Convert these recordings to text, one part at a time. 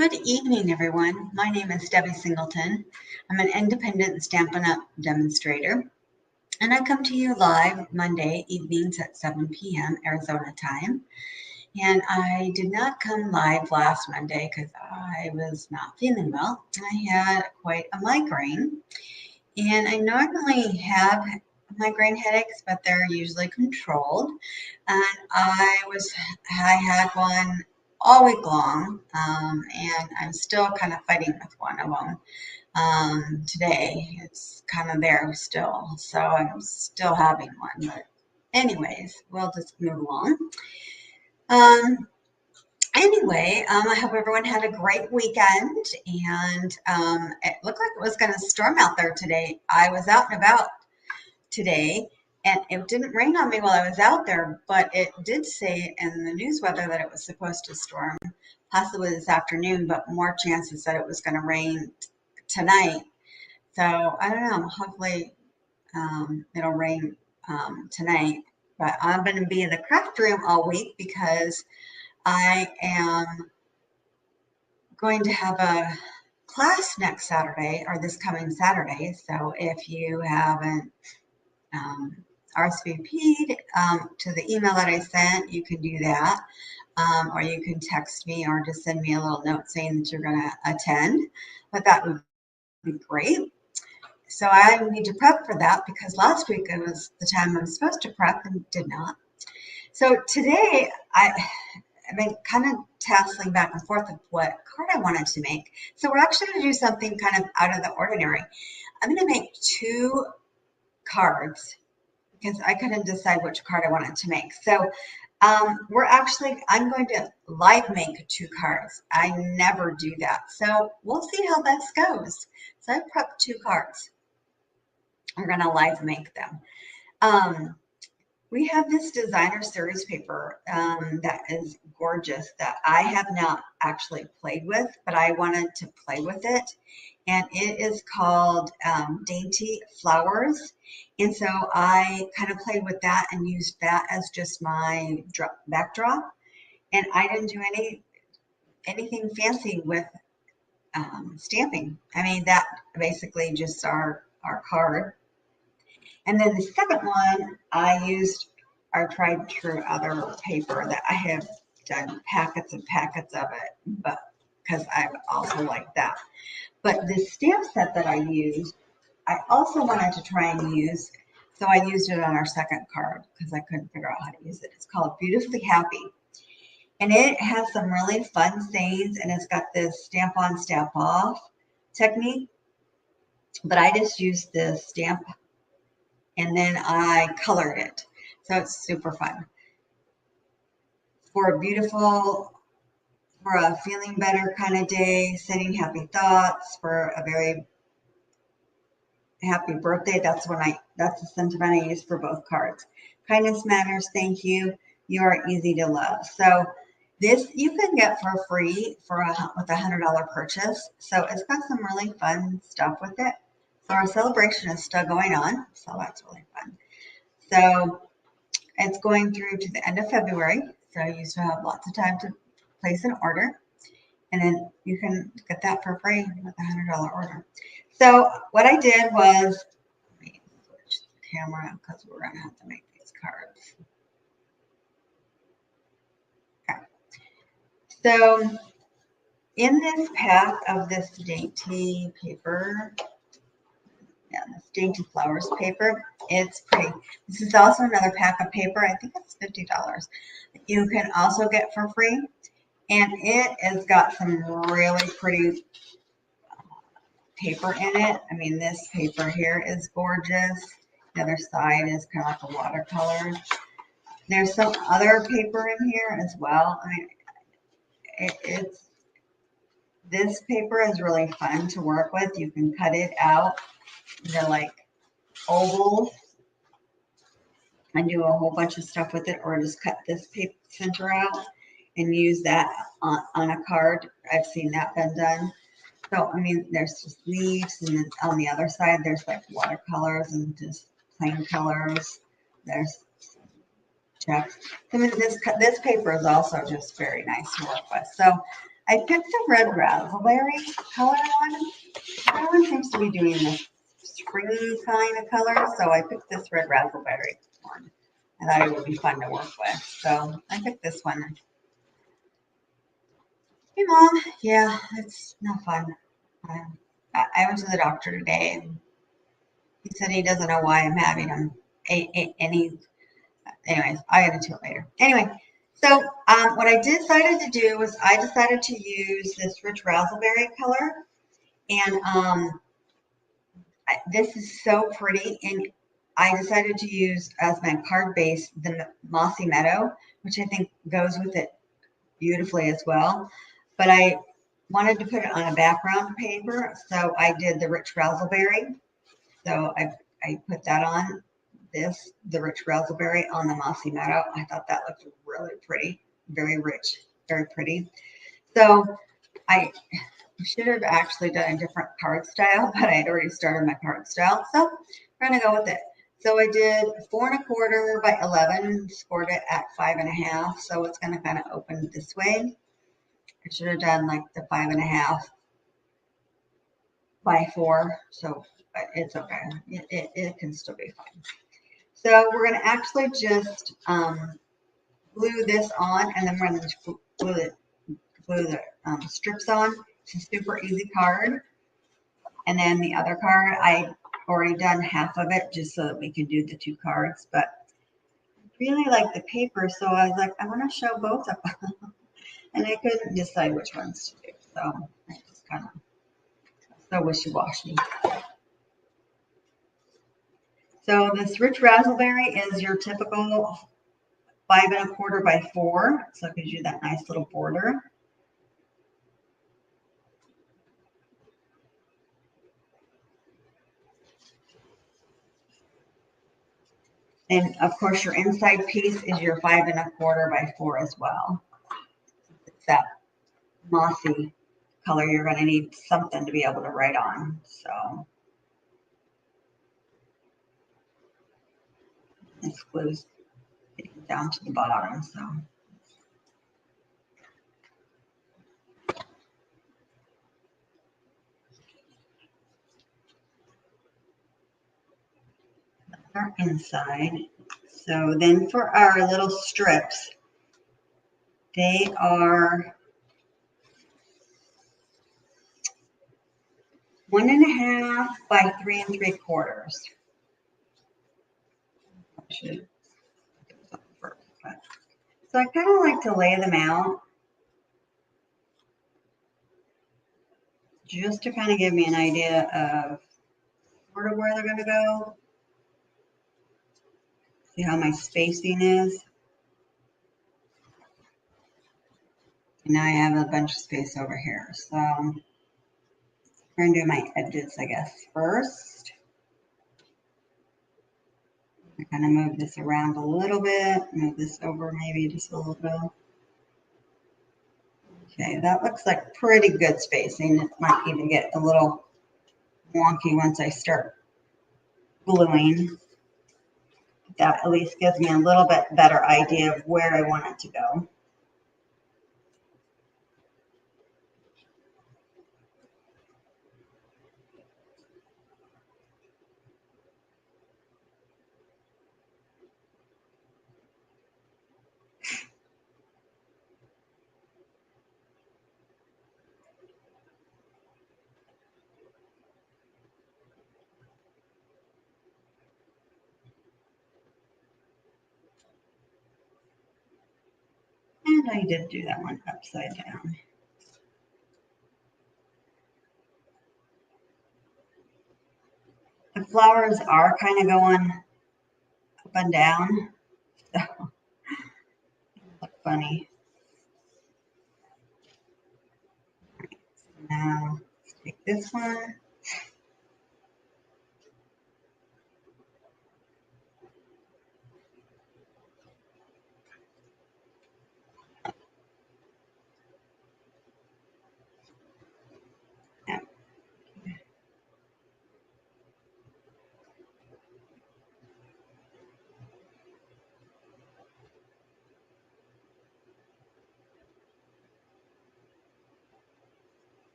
Good evening, everyone. My name is Debbie Singleton. I'm an independent Stampin' Up! Demonstrator, and I come to you live Monday evenings at 7 p.m. Arizona time. And I did not come live last Monday because I was not feeling well. I had quite a migraine, and I normally have migraine headaches, but they're usually controlled. And I had one all week long, and I'm still kind of fighting with one of them. Today, it's kind of there still, so I'm still having one. But anyways, we'll just move along. I hope everyone had a great weekend, and it looked like it was going to storm out there today. I was out and about today, and it didn't rain on me while I was out there, but it did say in the news weather that it was supposed to storm possibly this afternoon, but more chances that it was going to rain tonight. So I don't know. Hopefully it'll rain tonight. But I'm going to be in the craft room all week because I am going to have a class next Saturday, or this coming Saturday. So if you haven't RSVP'd to the email that I sent, you can do that. Or you can text me or just send me a little note saying that you're going to attend. But that would be great. So I need to prep for that because last week it was the time I was supposed to prep and did not. So today I've been kind of tasking back and forth of what card I wanted to make. So we're actually going to do something kind of out of the ordinary. I'm going to make 2 cards because I couldn't decide which card I wanted to make. So I'm going to live make 2 cards. I never do that. So we'll see how this goes. So I prepped 2 cards. We're going to live make them. We have this designer series paper that is gorgeous that I have not actually played with, but I wanted to play with it. And it is called Dainty Flowers. And so I kind of played with that and used that as just my backdrop. And I didn't do anything fancy with stamping. I mean, that basically just our card. And then the second one, I used our tried and true other paper that I have done packets and packets of it, but because I also like that. But the stamp set that I used, I also wanted to try and use, so I used it on our second card because I couldn't figure out how to use it. It's called Beautifully Happy. And it has some really fun sayings, and it's got this stamp on, stamp off technique. But I just used the stamp and then I colored it. So it's super fun. For a feeling better kind of day, sending happy thoughts, for a very happy birthday. That's the sentiment I use for both cards. Kindness matters, thank you. You are easy to love. So this you can get for free with a $100 purchase. So it's got some really fun stuff with it. So our celebration is still going on, so that's really fun. So it's going through to the end of February, so you still have lots of time to place an order, and then you can get that for free with a $100 order. So what I did was, let me switch the camera because we're going to have to make these cards. Okay. So in this pack of this dainty paper, this Dainty Flowers paper. It's pretty. This is also another pack of paper. I think it's $50. You can also get for free. And it has got some really pretty paper in it. I mean, this paper here is gorgeous. The other side is kind of like a watercolor. There's some other paper in here as well. I mean, this paper is really fun to work with. You can cut it out. They're like ovals and do a whole bunch of stuff with it, or just cut this paper center out and use that on a card. I've seen that been done. So, I mean, there's just leaves, and then on the other side, there's like watercolors and just plain colors. There's checks. I mean, this paper is also just very nice to work with. So I picked the red raspberry color one. Everyone seems to be doing this springy kind of color, so I picked this red raspberry one. I thought it would be fun to work with, so I picked this one. Hey, Mom. Yeah, it's no fun. I went to the doctor today, and he said he doesn't know why I'm having them. Anyways, I'll get into it later. Anyway, so what I decided to do was I decided to use this rich raspberry color, and this is so pretty, and I decided to use as my card base the Mossy Meadow, which I think goes with it beautifully as well. But I wanted to put it on a background paper, so I did the rich raspberry. So I put that on the rich raspberry on the Mossy Meadow. I thought that looked really pretty, very rich, very pretty. So I should have actually done a different card style, but I had already started my card style. So we're gonna go with it. So I did 4 1/4 by 11, scored it at 5 1/2. So it's gonna kind of open this way. I should have done like the 5 1/2 by 4. So it's okay. It can still be fine. So we're gonna actually just glue this on, and then we're gonna just glue the strips on. It's a super easy card. And then the other card, I already done half of it just so that we can do the 2 cards. But I really like the paper, so I was like, I want to show both of them. And I couldn't decide which ones to do. So I just kind of so wishy-washy. So this rich raspberry is your typical 5 1/4 by 4. So it gives you that nice little border. And of course, your inside piece is your 5 1/4 by 4 as well. It's that mossy color. You're going to need something to be able to write on. So this glue's down to the bottom. So that's our inside. So then for our little strips, they are 1 1/2 by 3 3/4. So I kind of like to lay them out just to kind of give me an idea of sort of where they're going to go. See how my spacing is. And now I have a bunch of space over here. So I'm going to do my edges, I guess, first. I kind of move this around a little bit, move this over maybe just a little bit. Okay, that looks like pretty good spacing. It might even get a little wonky once I start gluing. That at least gives me a little bit better idea of where I want it to go. And I did do that one upside down. The flowers are kind of going up and down, so look funny. Right, so now let's take this one.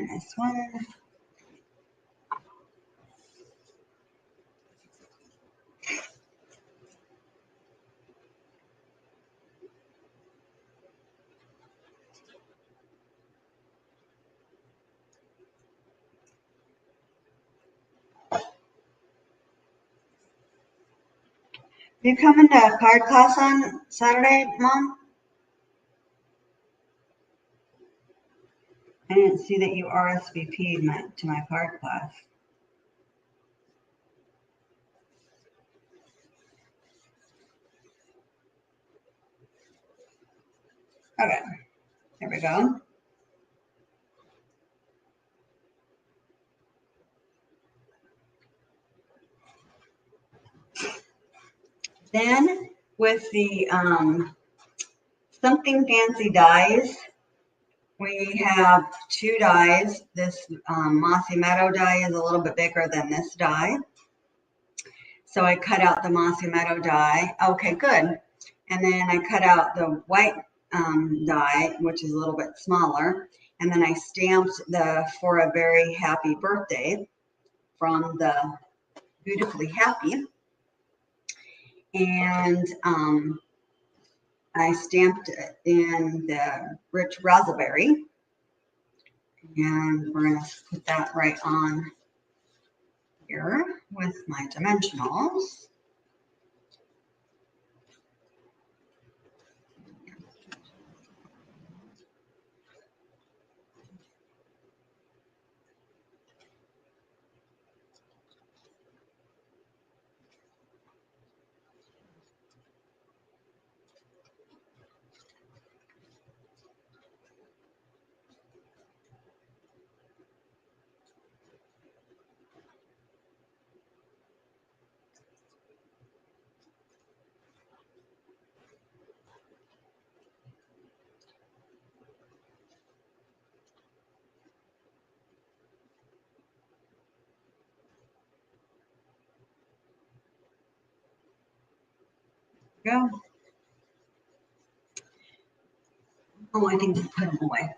try this one. You coming to card class on Saturday, Mom? I didn't see that you RSVP'd to my card class. Okay, there we go. Then with the Something Fancy dies, we have two dies. This Mossy Meadow die is a little bit bigger than this die. So I cut out the Mossy Meadow die. Okay, good. And then I cut out the white die, which is a little bit smaller. And then I stamped the For a Very Happy Birthday from the Beautifully Happy. And I stamped it in the Rich Razzleberry. And we're going to put that right on here with my dimensionals. Go. Oh, I think I put them away.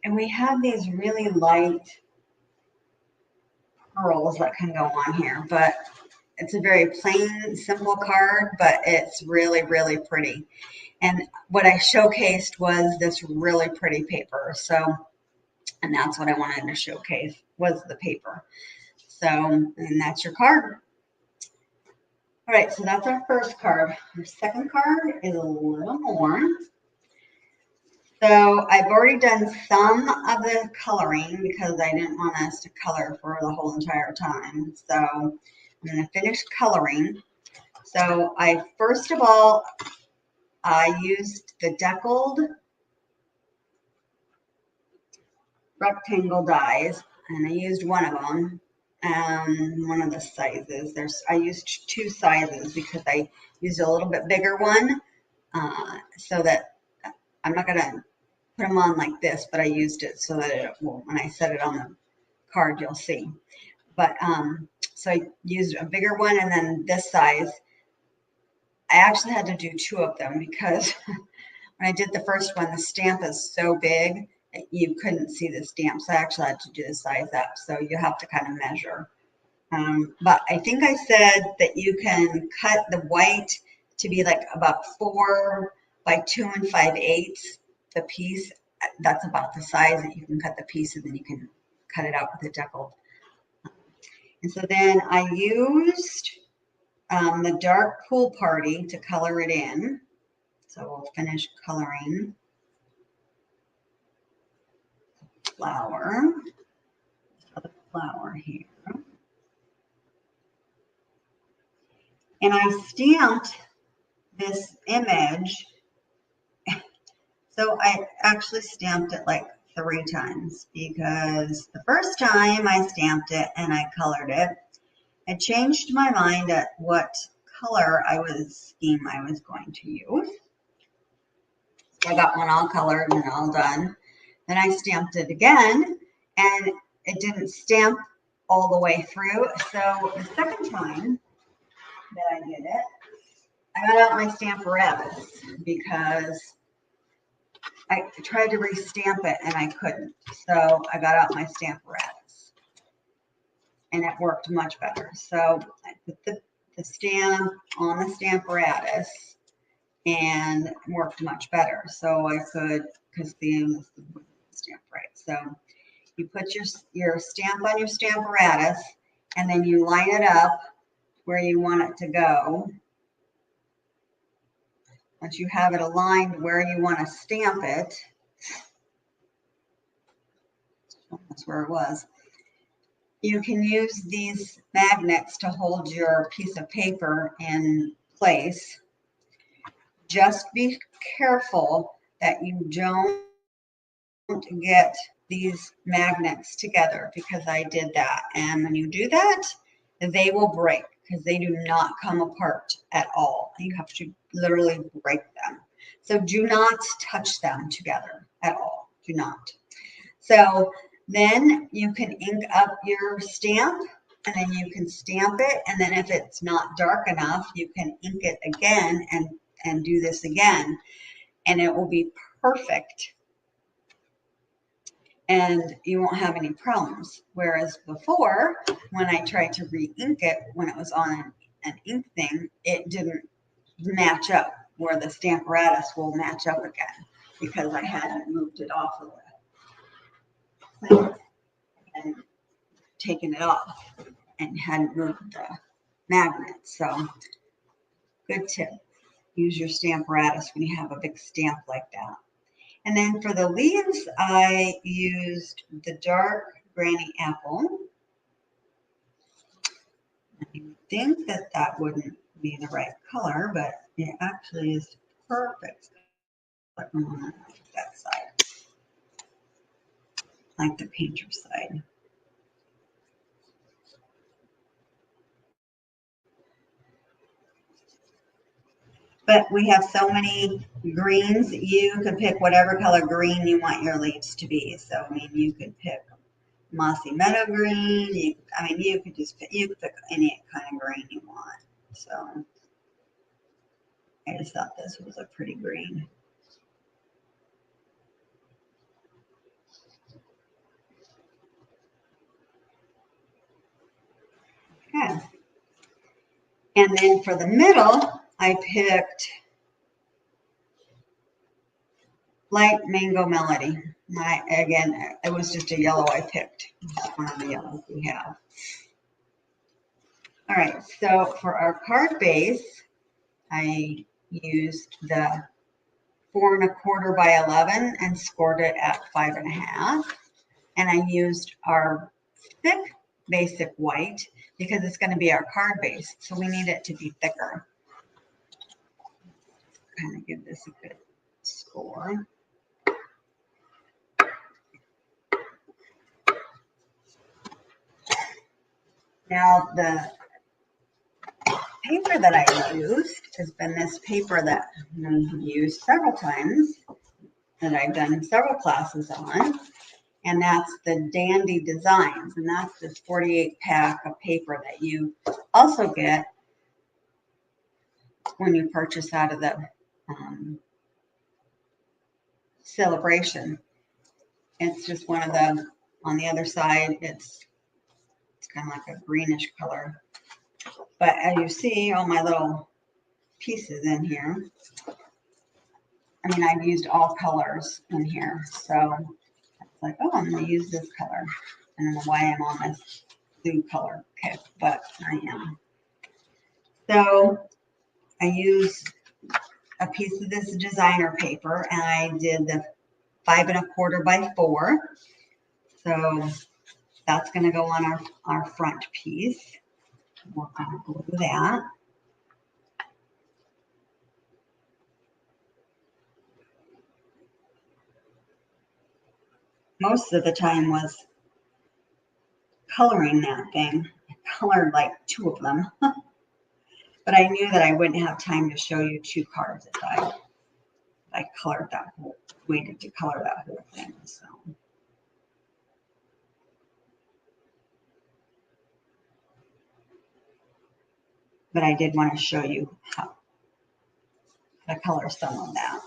And we have these really light pearls that can go on here, but it's a very plain, simple card, but it's really, really pretty. And what I showcased was this really pretty paper. So, and that's what I wanted to showcase was the paper. So, and that's your card. All right, so that's our first card. Our second card is a little more. So I've already done some of the coloring because I didn't want us to color for the whole entire time. So I'm going to finish coloring. So first of all, I used the Deckled rectangle dies, and I used one of them. One of the sizes. I used two sizes because I used a little bit bigger one, so that I'm not going to put them on like this, but I used it so that it will, when I set it on the card, you'll see. But so I used a bigger one, and then this size. I actually had to do two of them because when I did the first one, the stamp is so big you couldn't see the stamp, so I actually had to do the size up. So you have to kind of measure. But I think I said that you can cut the white to be like about 4 by 2 5/8 the piece. That's about the size that you can cut the piece, and then you can cut it out with a Deckled. And so then I used the Dark Pool Party to color it in. So we'll finish coloring the flower. The flower here. And I stamped this image. So I actually stamped it like 3 times because the first time I stamped it and I colored it, I changed my mind at what color scheme I was going to use. So I got one all colored and all done. Then I stamped it again, and it didn't stamp all the way through. So the second time that I did it, I got out my Stamperettes because I tried to re-stamp it and I couldn't. So I got out my Stamparatus and it worked much better. So I put the stamp on the Stamparatus and worked much better. So I could, because the stamp right. So you put your stamp on your Stamparatus and then you line it up where you want it to go. Once you have it aligned where you want to stamp it, that's where it was. You can use these magnets to hold your piece of paper in place. Just be careful that you don't get these magnets together, because I did that. And when you do that, they will break because they do not come apart at all. You have to literally break them. So do not touch them together at all. Do not. So then you can ink up your stamp and then you can stamp it. And then if it's not dark enough, you can ink it again and do this again. And it will be perfect. And you won't have any problems. Whereas before, when I tried to re-ink it, when it was on an ink thing, it didn't match up, where the Stamparatus will match up again because I hadn't moved it off of the thing and taken it off and hadn't moved the magnet. So good tip. Use your Stamparatus when you have a big stamp like that. And then for the leaves, I used the dark Granny Apple. I think that wouldn't be the right color, but it actually is perfect. But I want that side, like the painter side. But we have so many greens. You can pick whatever color green you want your leaves to be. So, I mean, you could pick Mossy Meadow green. You could pick any kind of green you want. So I just thought this was a pretty green. Okay. And then for the middle, I picked Light Mango Melody. Again, it was just a yellow I picked. Just one of the yellows we have. All right, so for our card base, I used the 4 1/4 by 11 and scored it at 5 1/2. And I used our thick basic white because it's going to be our card base, so we need it to be thicker. Kind of give this a good score. Now the paper that I used has been this paper that I've used several times, that I've done several classes on, and that's the Dandy Designs, and that's this 48 pack of paper that you also get when you purchase out of the Celebration. It's just one of the, on the other side, it's kind of like a greenish color. But as you see, all my little pieces in here, I mean, I've used all colors in here. So it's like, oh, I'm going to use this color. I don't know why I'm on this blue color kit, but I am. So I used a piece of this designer paper, and I did the 5 1/4 by 4. So that's going to go on our front piece. We're going to glue that. Most of the time was coloring that thing. I colored like 2 of them. But I knew that I wouldn't have time to show you 2 cards if I colored that whole, waited to color that whole thing. So. But I did want to show you how to color some of that.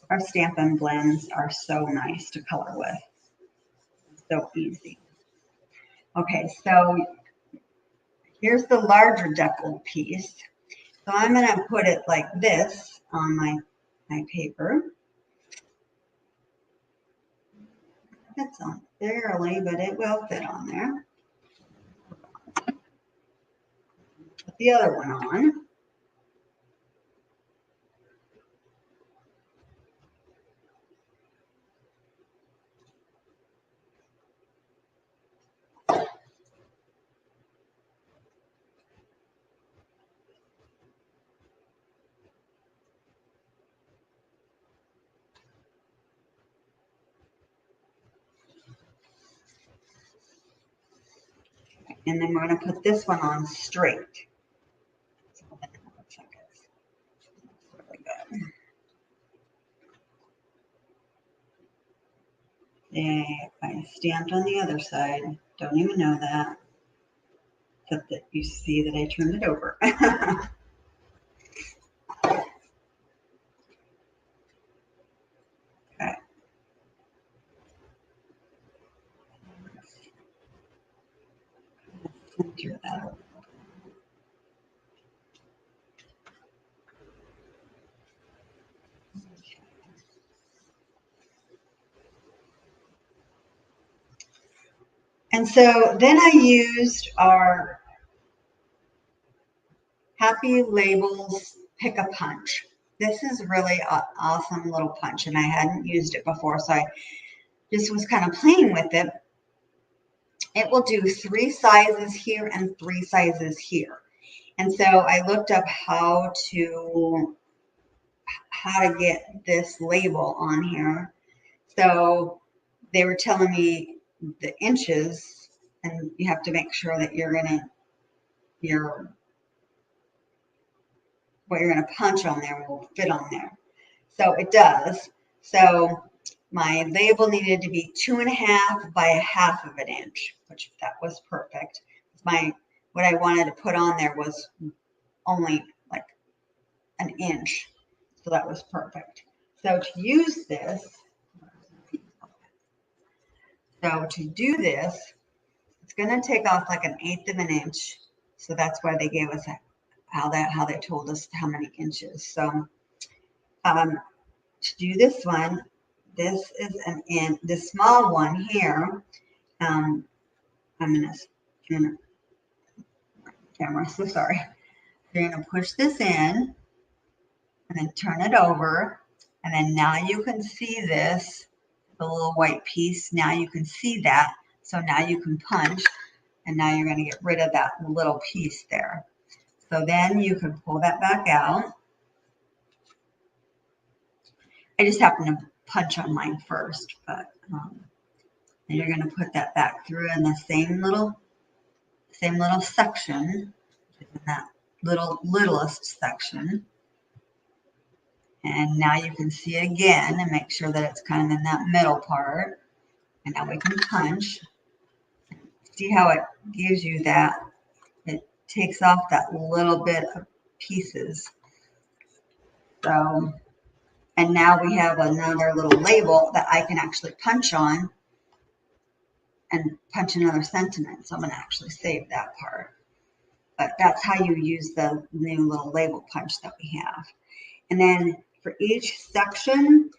Our Stampin' Blends are so nice to color with. So easy. Okay, so here's the larger Deckled piece. So I'm going to put it like this on my paper. Fits on barely, but it will fit on there. Put the other one on. And then we're going to put this one on straight. Really good. Yeah, I stamped on the other side. Don't even know that. Except that you see that I turned it over. Okay. Center that over. And so then I used our Happy Labels Pick a Punch. This is really an awesome little punch, and I hadn't used it before, so I just was kind of playing with it. It will do 3 sizes here and 3 sizes here. And so I looked up how to get this label on here. So they were telling me the inches, and you have to make sure that what you're going to punch on there will fit on there. So it does. So my label needed to be 2.5 by 1/2 of an inch, which that was perfect. What I wanted to put on there was only like an inch. So that was perfect. So to use this, it's going to take off like 1/8 of an inch. So that's why they gave us how they told us how many inches. So to do this one, this is the small one here. I'm going to camera. So sorry. You're going to push this in and then turn it over. And then now you can see this, the little white piece. Now you can see that. So now you can punch, and now you're going to get rid of that little piece there. So then you can pull that back out. I just happen to punch on mine first, but then you're going to put that back through in the same little section, in that littlest section. And now you can see it again and make sure that it's kind of in that middle part. And now we can punch. See how it gives you that? It takes off that little bit of pieces. So, and now we have another little label that I can actually punch on and punch another sentiment. So I'm going to actually save that part. But that's how you use the new little label punch that we have. And then for each section,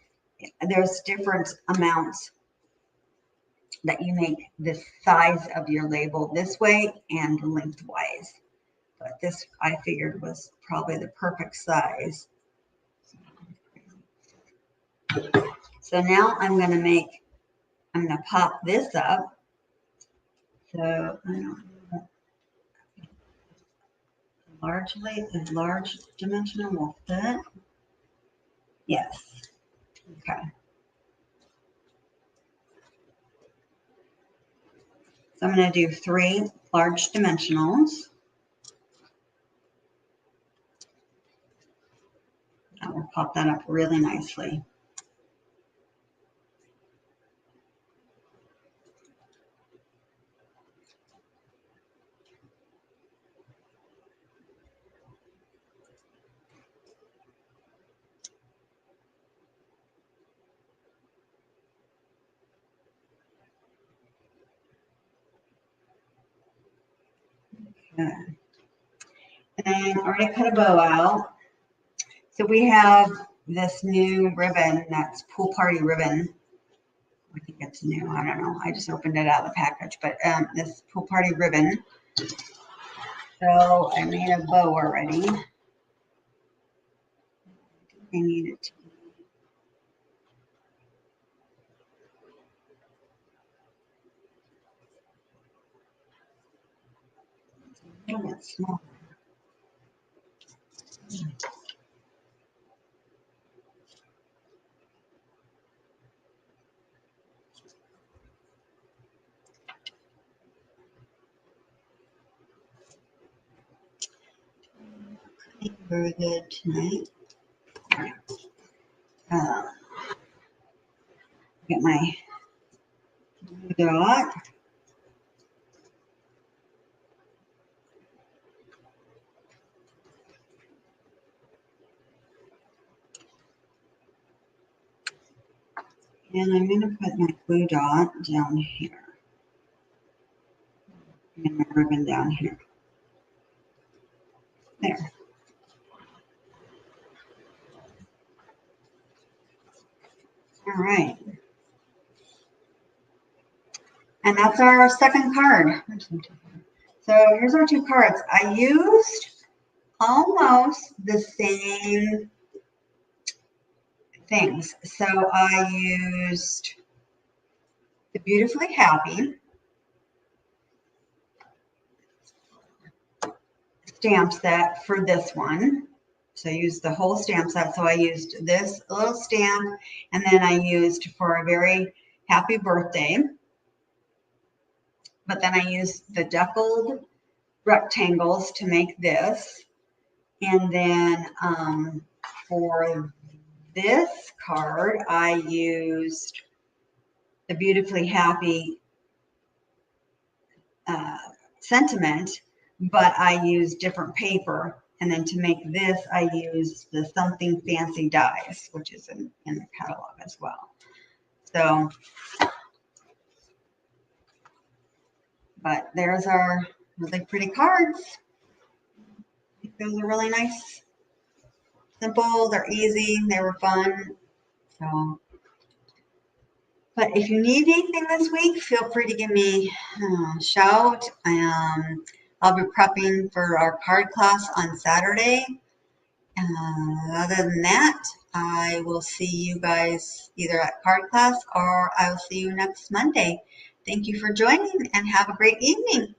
there's different amounts that you make the size of your label this way and lengthwise. But this I figured was probably the perfect size. So now I'm going to pop this up. So a large dimensional will fit. Yes. Okay. So I'm going to do 3 large dimensionals. I will pop that up really nicely. Good. And then I already cut a bow out. So we have this new ribbon, that's Pool Party ribbon. I think it's new, I don't know. I just opened it out of the package, but this Pool Party ribbon. So I made a bow already. I need it to be a little bit smaller. Very good tonight. All right. Get my dot. And I'm going to put my glue dot down here. And my ribbon down here. There. All right. And that's our second card. So here's our two cards. I used almost the same things. So I used the Beautifully Happy stamp set for this one. So I used the whole stamp set. So I used this little stamp, and then I used for a very happy birthday. But then I used the Deckled rectangles to make this. And then for this card, I used the Beautifully Happy sentiment, but I used different paper. And then to make this, I used the Something Fancy dies, which is in the catalog as well. So, but there's our really pretty cards. I think those are really nice. Simple, they're easy, they were fun. So, but if you need anything this week, feel free to give me a shout. I'll be prepping for our card class on Saturday. Other than that, I will see you guys either at card class or I will see you next Monday. Thank you for joining and have a great evening.